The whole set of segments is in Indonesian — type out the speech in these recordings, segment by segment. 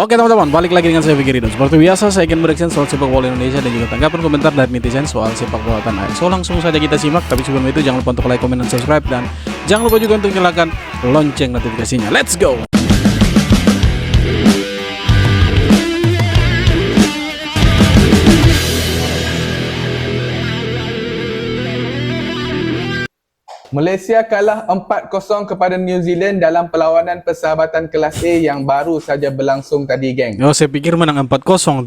Oke teman-teman, balik lagi dengan saya Fikri Ridho. Seperti biasa, saya akan bereaction soal sepak bola Indonesia dan juga tanggapan komentar dari netizen soal sepak bola tanah air. So langsung saja kita simak, tapi sebelum itu jangan lupa untuk like, komen, dan subscribe. Dan jangan lupa juga untuk nyalakan lonceng notifikasinya. Let's go! Malaysia kalah 4-0 kepada New Zealand dalam perlawanan persahabatan kelas A yang baru saja berlangsung tadi, geng. Oh, saya pikir menang 4-0.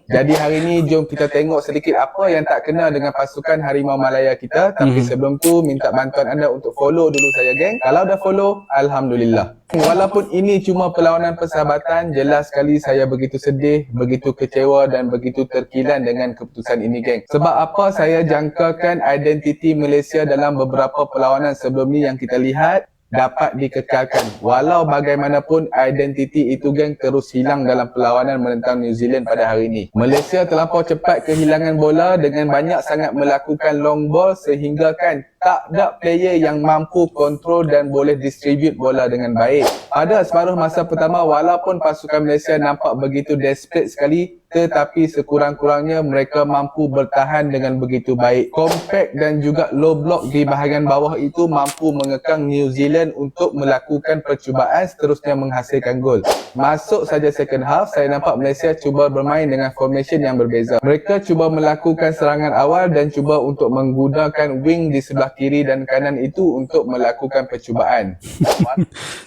Jadi hari ini jom kita tengok sedikit apa yang tak kena dengan pasukan Harimau Malaya kita. Tapi sebelum tu minta bantuan anda untuk follow dulu saya, geng. Kalau dah follow, Alhamdulillah. Walaupun ini cuma perlawanan persahabatan, jelas sekali saya begitu sedih, begitu kecewa dan begitu terkilan dengan keputusan ini, geng. Sebab apa saya jangkakan identiti Malaysia dalam beberapa perlawanan sebelum ni yang kita lihat dapat dikekalkan. Walau bagaimanapun identiti itu, geng, terus hilang dalam perlawanan menentang New Zealand pada hari ini. Malaysia terlampau cepat kehilangan bola dengan banyak sangat melakukan long ball sehingga kan tak ada player yang mampu kontrol dan boleh distribute bola dengan baik. Pada separuh masa pertama, walaupun pasukan Malaysia nampak begitu desperate sekali, tetapi sekurang-kurangnya mereka mampu bertahan dengan begitu baik. Compact dan juga low block di bahagian bawah itu mampu mengekang New Zealand untuk melakukan percubaan seterusnya menghasilkan gol. Masuk saja second half, saya nampak Malaysia cuba bermain dengan formation yang berbeza. Mereka cuba melakukan serangan awal dan cuba untuk menggunakan wing di sebelah kiri dan kanan itu untuk melakukan percubaan.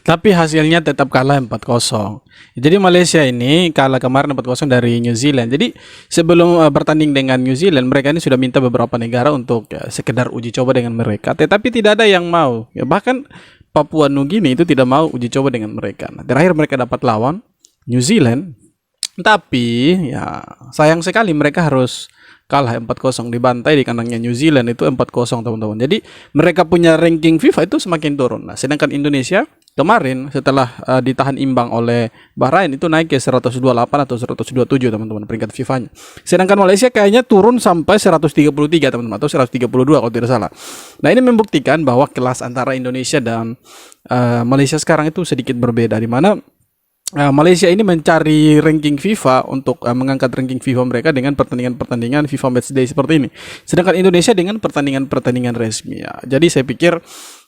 Tapi hasilnya tetap kalah 4-0. Jadi Malaysia ini kalah kemarin 4-0 dari New Zealand. Jadi sebelum bertanding dengan New Zealand, mereka ini sudah minta beberapa negara untuk sekedar uji coba dengan mereka. Tetapi tidak ada yang mau. Ya, bahkan Papua Nugini itu tidak mau uji coba dengan mereka. Nah, terakhir mereka dapat lawan New Zealand. Tapi ya sayang sekali mereka harus kalah 4-0, dibantai di kandangnya New Zealand itu 4-0, teman-teman. Jadi mereka punya ranking FIFA itu semakin turun. Nah, sedangkan Indonesia kemarin setelah ditahan imbang oleh Bahrain itu naik ke 128 atau 127, teman-teman, peringkat FIFA-nya. Sedangkan Malaysia kayaknya turun sampai 133, teman-teman, atau 132 kalau tidak salah. Nah, ini membuktikan bahwa kelas antara Indonesia dan Malaysia sekarang itu sedikit berbeda, di mana Malaysia ini mencari ranking FIFA untuk mengangkat ranking FIFA mereka dengan pertandingan-pertandingan FIFA Matchday seperti ini. Sedangkan Indonesia dengan pertandingan-pertandingan resmi. Ya. Jadi saya pikir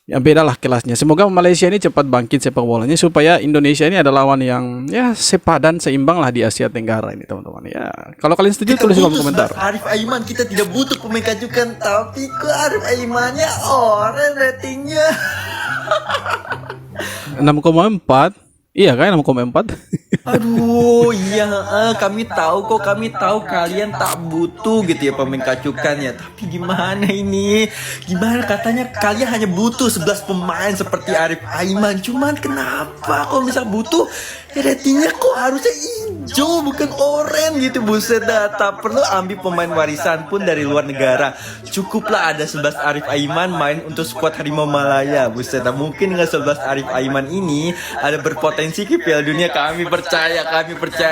ya bedalah kelasnya. Semoga Malaysia ini cepat bangkit sepak bolanya supaya Indonesia ini adalah lawan yang ya sepadan, seimbang lah di Asia Tenggara ini, teman-teman. Ya, kalau kalian setuju tulis di kolom komentar. Arif Aiman, kita tidak butuh pemain kajukan, tapi kok Arif Aimannya orang ratingnya 6,4. Iya kan, 6,4. Aduh, iya, kami tahu kalian tak butuh gitu ya pemain kacukannya. Tapi gimana ini? Gimana katanya kalian hanya butuh 11 pemain seperti Arif Aiman. Cuman kenapa kalau misal butuh ratingnya kok harusnya hijau bukan oranye gitu, buset dah. Tak perlu ambil pemain warisan pun dari luar negara. Cukuplah ada 11 Arif Aiman main untuk skuad Harimau Malaya, buset dah. Mungkin dengan 11 Arif Aiman ini ada berpotensi ke Piala Dunia. Kami percaya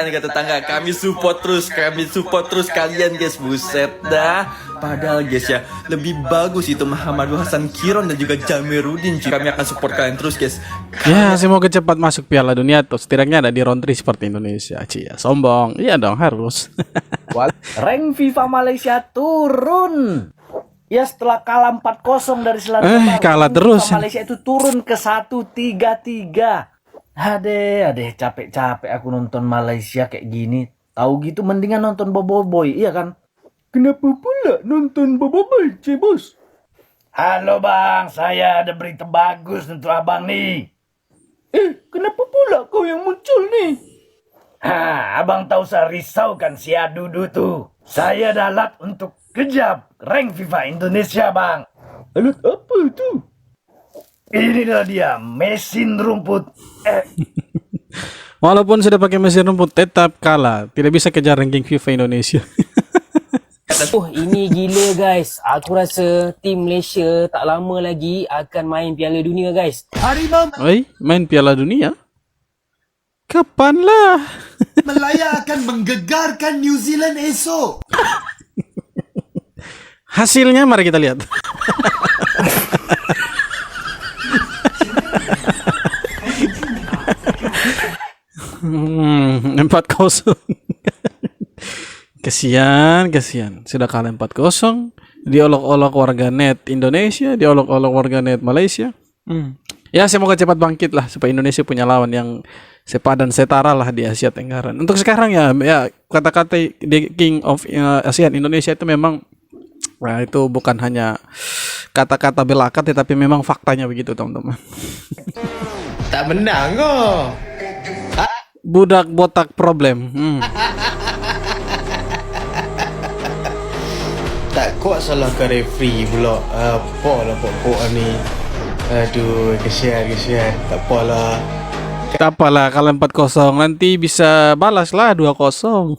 nih tetangga. Kami support terus kalian, guys, buset dah. Padahal guys ya, lebih bagus itu Muhammad Hasan Kiron dan juga Jamiruddin. Kami akan support kalian terus, guys. Ya, semoga cepat masuk Piala Dunia atau setidaknya ada di round 3 seperti Indonesia. Cia, sombong. Iya dong, harus. Rank FIFA Malaysia turun. Ya, setelah kalah 4-0 dari Selandia Baru, kalah terus. Malaysia itu turun ke 1-3-3. Adeh, capek-capek aku nonton Malaysia kayak gini. Tahu gitu mendingan nonton Boboiboy, iya kan? Kenapa pula nonton Boboiboy, Bos? Halo bang, saya ada berita bagus untuk abang nih. Kenapa pula kau yang muncul nih? Abang tahu saya risau kan si Adudu tuh. Saya ada alat untuk kejap rank FIFA Indonesia, bang. Alat apa itu? Inilah dia, mesin rumput. Walaupun sudah pakai mesin rumput tetap kalah, tidak bisa kejar ranking FIFA Indonesia. Ini gila guys. Aku rasa tim Malaysia tak lama lagi akan main Piala Dunia, guys. Harimau Main Piala Dunia? Kapanlah? Malaya akan menggegarkan New Zealand esok. Hasilnya mari kita lihat. 4-0. Kesian. Sudah kalah 4-0. Diolok-olok warganet Indonesia, diolok-olok warganet Malaysia. Ya semoga cepat bangkit lah supaya Indonesia punya lawan yang sepadan setara lah di Asia Tenggara. Untuk sekarang ya kata-kata the King of ASEAN Indonesia itu memang itu bukan hanya kata-kata belaka tetapi memang faktanya begitu teman-teman. Tak menang kok. Budak botak problem. Tak kuat salahkan referee pula. Apa lah pokok ni. Aduh, kesian. Tak apalah. Tak apalah kalau 4-0 nanti bisa balas lah 2-0.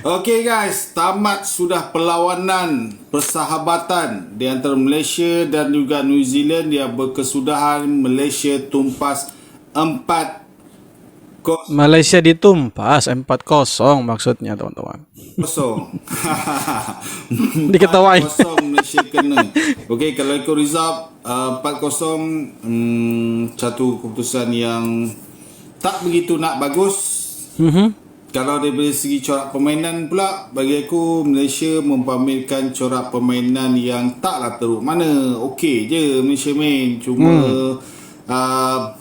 Okey guys, tamat sudah perlawanan persahabatan di antara Malaysia dan juga New Zealand. Dia berkesudahan Malaysia tumpas 4-0. Malaysia ditumpas 4-0 maksudnya teman-teman. Diketawain. 4-0 Malaysia kena. Okey, kalau ikut result 4-0 satu keputusan yang tak begitu nak bagus. Kalau dari segi corak permainan pula, bagi aku Malaysia mempamerkan corak permainan yang taklah teruk mana. Okey je Malaysia main, cuma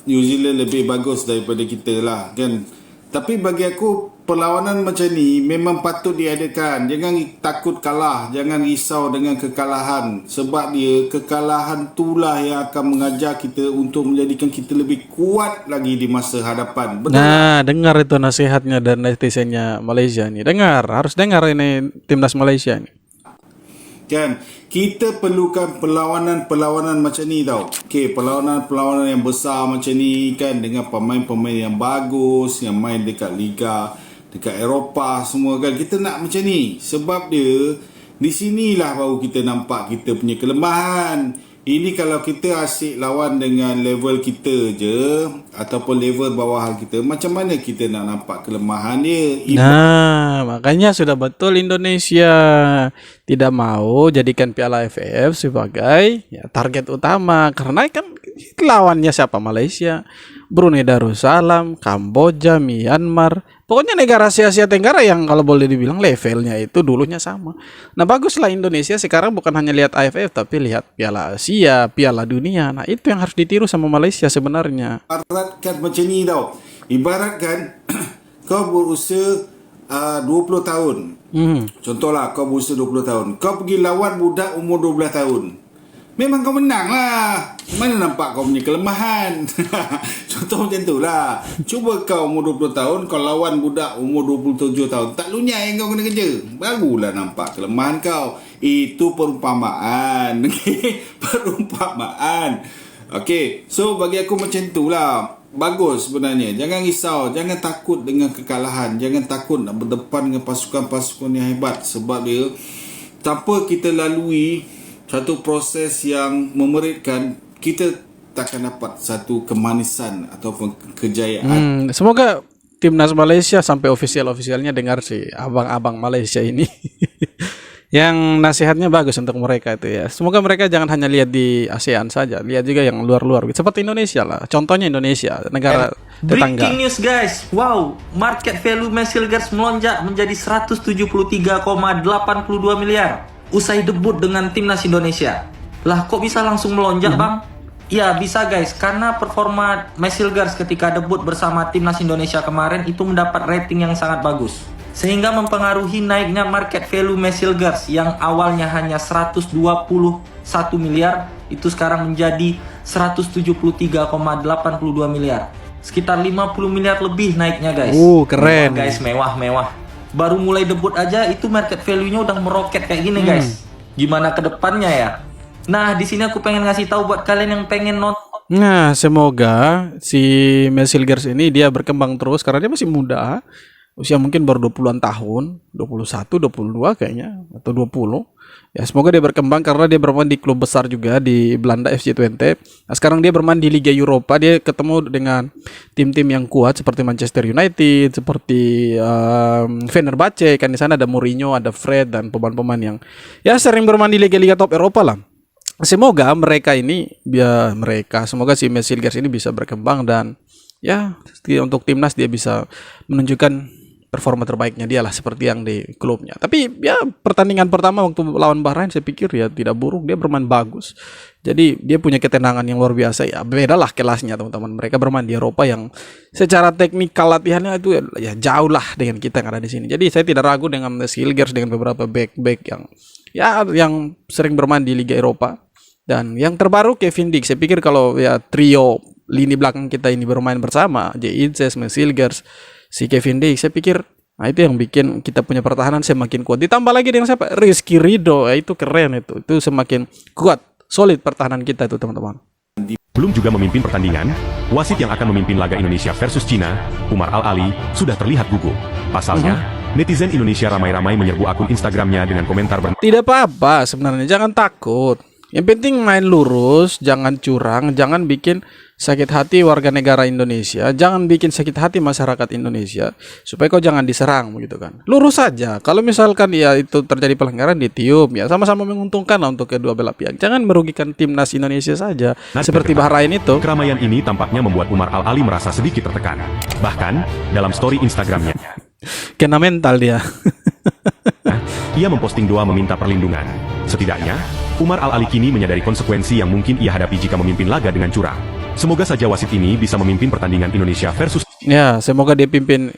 New Zealand lebih bagus daripada kita lah kan. Tapi bagi aku perlawanan macam ni memang patut diadakan. Jangan takut kalah, jangan risau dengan kekalahan, sebab dia kekalahan itulah yang akan mengajar kita untuk menjadikan kita lebih kuat lagi di masa hadapan. Betul? Nah, dengar itu nasihatnya dan netizennya Malaysia nih. Harus dengar ini timnas Malaysia nih. Kan, kita perlukan perlawanan-perlawanan macam ni tau. Okey, perlawanan-perlawanan yang besar macam ni kan, dengan pemain-pemain yang bagus, yang main dekat liga dekat Eropah semua kan. Kita nak macam ni sebab dia di sinilah baru kita nampak kita punya kelemahan. Ini kalau kita asyik lawan dengan level kita je ataupun level bawahan kita, macam mana kita nak nampak kelemahan dia? Nah, makanya sudah betul Indonesia tidak mau jadikan Piala AFF sebagai target utama, karena kan lawannya siapa? Malaysia, Brunei Darussalam, Kamboja, Myanmar. Pokoknya negara Asia Tenggara yang kalau boleh dibilang levelnya itu dulunya sama. Nah, baguslah Indonesia sekarang bukan hanya lihat AFF tapi lihat Piala Asia, Piala Dunia. Nah, itu yang harus ditiru sama Malaysia sebenarnya. Ibaratkan macam ni tau. Ibaratkan kau berusia 20 tahun. Contohlah kau berusia 20 tahun. Kau pergi lawan budak umur 12 tahun. Memang kau menang lah. Mana nampak kau punya kelemahan? Contoh macam tu lah. Cuba kau umur 20 tahun, kau lawan budak umur 27 tahun. Tak lunyai kau kena kerja. Barulah nampak kelemahan kau. Itu perumpamaan. Perumpamaan. Okay. So bagi aku macam tu lah. Bagus sebenarnya. Jangan risau. Jangan takut dengan kekalahan. Jangan takut nak berdepan dengan pasukan-pasukan yang hebat. Sebab dia, tanpa kita lalui satu proses yang memeritkan, kita takkan dapat satu kemanisan ataupun kejayaan. Semoga timnas Malaysia sampai ofisialnya dengar sih abang-abang Malaysia ini. Yang nasihatnya bagus untuk mereka itu ya. Semoga mereka jangan hanya lihat di ASEAN saja, lihat juga yang luar-luar. Seperti Indonesia lah. Contohnya Indonesia, negara tetangga. Breaking news guys. Wow, market value Masilgers melonjak menjadi 173,82 miliar. Usai debut dengan timnas Indonesia. Lah kok bisa langsung melonjak bang? Ya bisa guys, karena performa Masilgers ketika debut bersama timnas Indonesia kemarin itu mendapat rating yang sangat bagus, sehingga mempengaruhi naiknya market value Masilgers yang awalnya hanya 121 miliar, itu sekarang menjadi 173,82 miliar. Sekitar 50 miliar lebih naiknya guys. Keren. Mewah, guys, mewah. Baru mulai debut aja itu market value-nya udah meroket kayak gini guys. Gimana ke depannya ya? Nah, di sini aku pengen ngasih tahu buat kalian yang pengen nonton. Nah, semoga si Masilgers ini dia berkembang terus karena dia masih muda. Usia mungkin baru 20-an tahun, 21, 22 kayaknya atau 20. Ya, semoga dia berkembang karena dia bermain di klub besar juga di Belanda, FC Twente. Nah, sekarang dia bermain di Liga Eropa, dia ketemu dengan tim-tim yang kuat seperti Manchester United, seperti Fenerbahce, kan di sana ada Mourinho, ada Fred dan pemain-pemain yang ya sering bermain di liga-liga top Eropa lah. Semoga semoga si Masilgers ini bisa berkembang dan ya untuk timnas dia bisa menunjukkan performa terbaiknya dia lah seperti yang di klubnya. Tapi ya pertandingan pertama waktu lawan Bahrain saya pikir ya tidak buruk, dia bermain bagus. Jadi dia punya ketenangan yang luar biasa ya. Beda lah kelasnya teman-teman. Mereka bermain di Eropa yang secara teknikal latihannya itu ya jauh lah dengan kita yang ada di sini. Jadi saya tidak ragu dengan Silgers, dengan beberapa back yang sering bermain di Liga Eropa. Dan yang terbaru Kevin Dix. Saya pikir kalau ya trio lini belakang kita ini bermain bersama, J. Inces, Silgers, si Kevin Dix, saya pikir nah itu yang bikin kita punya pertahanan semakin kuat. Ditambah lagi dengan siapa? Rizky Ridho, itu keren itu semakin kuat, solid pertahanan kita itu teman-teman. Belum juga memimpin pertandingan, wasit yang akan memimpin laga Indonesia versus Cina, Umar Al-Ali, sudah terlihat gugup. Pasalnya, netizen Indonesia ramai-ramai menyerbu akun Instagramnya dengan komentar Tidak apa-apa sebenarnya, jangan takut. Yang penting main lurus, jangan curang, jangan bikin sakit hati warga negara Indonesia, jangan bikin sakit hati masyarakat Indonesia, supaya kau jangan diserang begitu kan. Lurus saja. Kalau misalkan ya itu terjadi pelanggaran ditiup, ya sama-sama menguntungkan lah untuk kedua belah pihak. Jangan merugikan timnas Indonesia saja. Seperti Bahrain itu. Keramaian ini tampaknya membuat Umar Al-Ali merasa sedikit tertekan. Bahkan, dalam story Instagramnya, kena mental dia. ia memposting doa meminta perlindungan. Setidaknya, Umar Al-Ali kini menyadari konsekuensi yang mungkin ia hadapi jika memimpin laga dengan curang. Semoga saja wasit ini bisa memimpin pertandingan Indonesia versus... Ya, semoga dia pimpin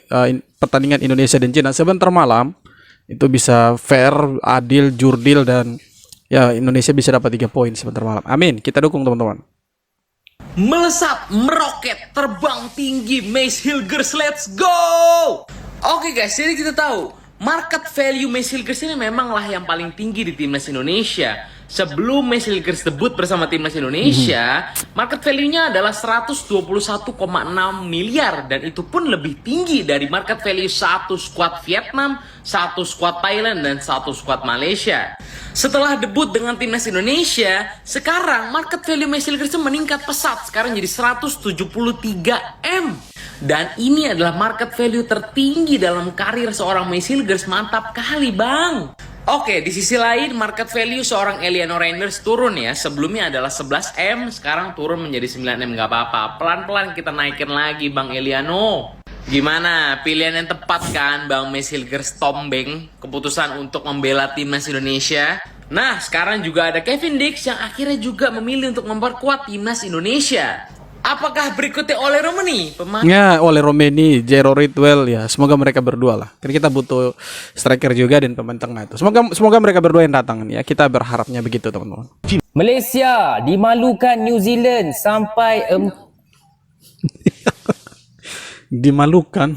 pertandingan Indonesia dan Cina sebentar malam. Itu bisa fair, adil, jurdil, dan ya Indonesia bisa dapat 3 poin sebentar malam. Amin, kita dukung teman-teman. Melesat, meroket, terbang tinggi, Mace Hilgers, let's go! Oke guys, jadi kita tahu market value Mace Hilgers ini memanglah yang paling tinggi di timnas Indonesia. Sebelum Mace Hilgers debut bersama timnas Indonesia, market value-nya adalah 121,6 miliar, dan itu pun lebih tinggi dari market value satu squad Vietnam, satu squad Thailand, dan satu squad Malaysia. Setelah debut dengan timnas Indonesia, sekarang market value Mace Hilgers meningkat pesat, sekarang jadi 173 M. Dan ini adalah market value tertinggi dalam karir seorang Mace Hilgers. Mantap kali bang. Oke, di sisi lain market value seorang Eliano Reinders turun ya. Sebelumnya adalah 11M, sekarang turun menjadi 9M. Gak apa-apa, pelan-pelan kita naikin lagi Bang Eliano. Gimana? Pilihan yang tepat kan Bang Mace Hilgers Tombeng keputusan untuk membela timnas Indonesia? Nah, sekarang juga ada Kevin Dix yang akhirnya juga memilih untuk memperkuat timnas Indonesia. Apakah berikutnya Ole Romeni? Ya, Ole Romeni, Jero Ridwell ya. Semoga mereka berdua lah. Karena kita butuh striker juga dan pemain tengah itu. Semoga mereka berdua yang datang ya. Kita berharapnya begitu, teman-teman. Malaysia dimalukan New Zealand sampai Dimalukan.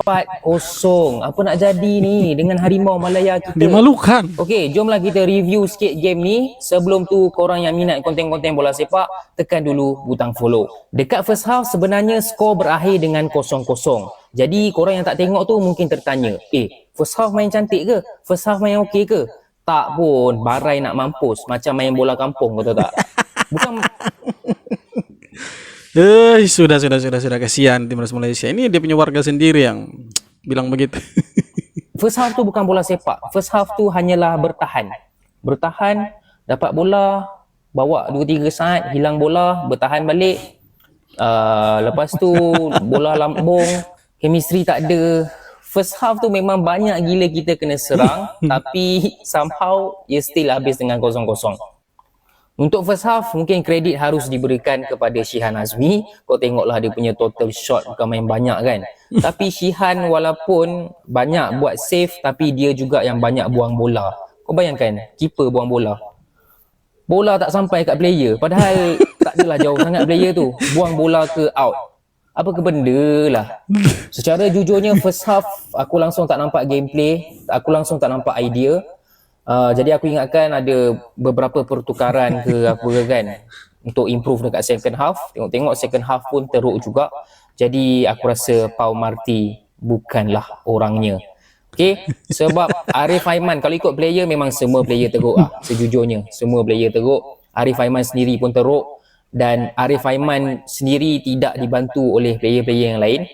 4-0. Apa nak jadi ni dengan Harimau Malaya kita? Dimalukan. Okey, jomlah kita review sikit game ni. Sebelum tu korang yang minat konten-konten bola sepak, tekan dulu butang follow. Dekat first half sebenarnya skor berakhir dengan 0-0. Jadi korang yang tak tengok tu mungkin tertanya, first half main cantik ke? First half main okey ke? Tak pun, barai nak mampus macam main bola kampung, kau tahu tak? Bukan Sudah kasihan timnas Malaysia. Ini dia punya warga sendiri yang bilang begitu. First half tu bukan bola sepak. First half tu hanyalah bertahan. Bertahan, dapat bola, bawa 2-3 saat, hilang bola, bertahan balik. Lepas tu bola lambung, chemistry tak ada. First half tu memang banyak gila kita kena serang, tapi somehow ia still habis dengan 0-0. Untuk first half, mungkin kredit harus diberikan kepada Shihan Azmi. Kau tengoklah dia punya total shot bukan main banyak kan. Tapi Shihan walaupun banyak buat save, tapi dia juga yang banyak buang bola. Kau bayangkan, keeper buang bola. Bola tak sampai kat player. Padahal tak adalah jauh sangat player tu. Buang bola ke out. Apa ke benda lah. Secara jujurnya first half, aku langsung tak nampak gameplay. Aku langsung tak nampak idea. Jadi aku ingatkan ada beberapa pertukaran ke apa kan untuk improve dekat second half. Tengok second half pun teruk juga. Jadi aku rasa Pau Marti bukanlah orangnya. Okay, sebab Arif Aiman, kalau ikut player memang semua player teruk lah. Sejujurnya semua player teruk. Arif Aiman sendiri pun teruk. Dan Arif Aiman sendiri tidak dibantu oleh player-player yang lain.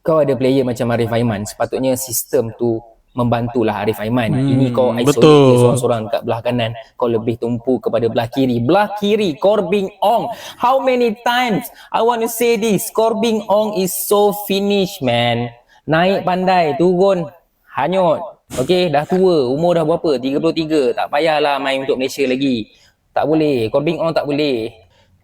Kau ada player macam Arif Aiman, sepatutnya sistem tu membantulah Arif Aiman. Ini kau isolate betul. dia seorang-seorang kat belah kanan, kau lebih tumpu kepada belah kiri. Belah kiri, Corbin Ong. How many times I want to say this? Corbin Ong is so finished, man. Naik pandai, turun hanyut. Okay, dah tua, umur dah berapa? 33. Tak payahlah main untuk Malaysia lagi. Tak boleh, Corbin Ong tak boleh.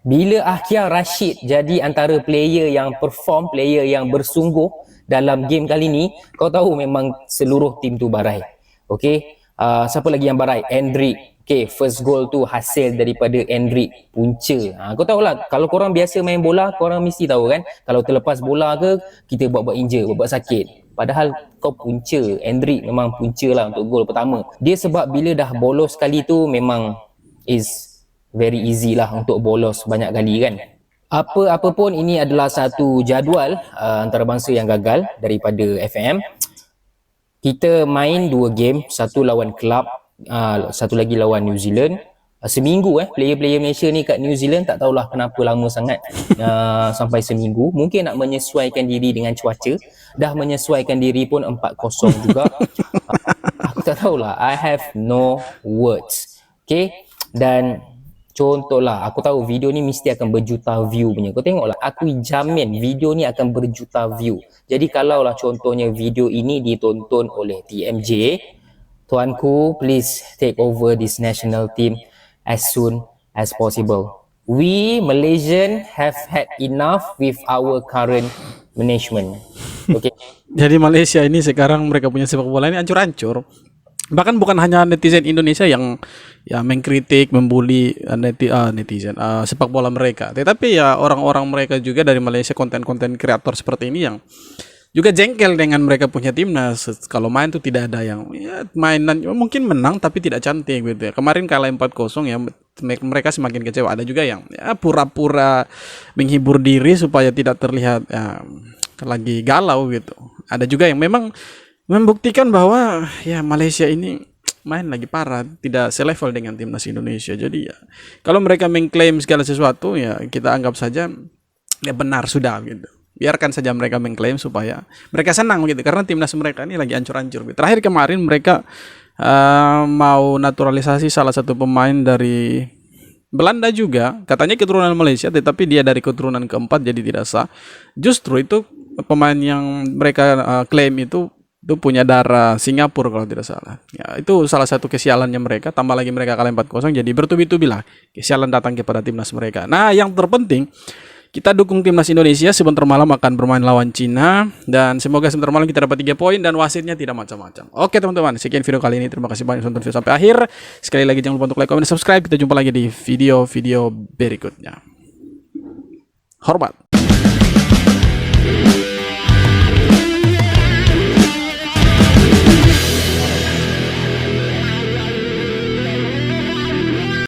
Bila Akhil Rashid jadi antara player yang perform, player yang bersungguh dalam game kali ni, kau tahu memang seluruh tim tu barai. Okay, siapa lagi yang barai? Endrick. Okay, first goal tu hasil daripada Endrick, punca. Kau tahulah, kalau korang biasa main bola, korang mesti tahu kan, kalau terlepas bola ke, kita buat-buat injure, buat-buat sakit. Padahal kau punca. Endrick memang punca lah untuk gol pertama. Dia sebab bila dah bolos sekali tu memang is very easy lah untuk bolos banyak kali kan. Apa-apa pun ini adalah satu jadual antarabangsa yang gagal daripada FM. Kita main 2 game, satu lawan Club, satu lagi lawan New Zealand. Seminggu player-player Malaysia ni kat New Zealand tak tahulah kenapa lama sangat sampai seminggu. Mungkin nak menyesuaikan diri dengan cuaca. Dah menyesuaikan diri pun 4-0 juga. Aku tak tahulah, I have no words. Okay, dan contohlah, aku tahu video ni mesti akan berjuta view punya. Kau tengoklah, aku jamin video ni akan berjuta view. Jadi kalaulah contohnya video ini ditonton oleh TMJ, tuanku, please take over this national team as soon as possible. We Malaysian have had enough with our current management. Okay. Jadi Malaysia ini sekarang mereka punya sepak bola ini hancur-hancur. Bahkan bukan hanya netizen Indonesia yang mengkritik, membuli netizen sepak bola mereka, tetapi ya orang-orang mereka juga dari Malaysia, konten-konten kreator seperti ini yang juga jengkel dengan mereka punya timnas. Kalau main tuh tidak ada yang mainan mungkin menang tapi tidak cantik gitu ya. Kemarin kalah 4-0 ya, mereka semakin kecewa. Ada juga yang pura-pura menghibur diri supaya tidak terlihat lagi galau gitu. Ada juga yang memang membuktikan bahwa ya Malaysia ini main lagi parah, tidak selevel dengan timnas Indonesia. Jadi ya kalau mereka mengklaim segala sesuatu ya kita anggap saja ya benar sudah gitu. Biarkan saja mereka mengklaim supaya mereka senang gitu, karena timnas mereka ini lagi hancur-hancur. Terakhir kemarin mereka mau naturalisasi salah satu pemain dari Belanda juga, katanya keturunan Malaysia, tetapi dia dari keturunan keempat jadi tidak sah. Justru itu pemain yang mereka klaim itu punya darah Singapura kalau tidak salah. Ya, itu salah satu kesialannya mereka. Tambah lagi mereka kalah 4-0, jadi bertubi-tubi lah kesialan datang kepada timnas mereka. Nah, yang terpenting kita dukung timnas Indonesia. Sebentar malam akan bermain lawan Cina, dan semoga sebentar malam kita dapat 3 poin dan wasitnya tidak macam-macam. Oke teman-teman, sekian video kali ini. Terima kasih banyak sudah nonton video sampai akhir. Sekali lagi jangan lupa untuk like, comment, dan subscribe. Kita jumpa lagi di video-video berikutnya. Hormat.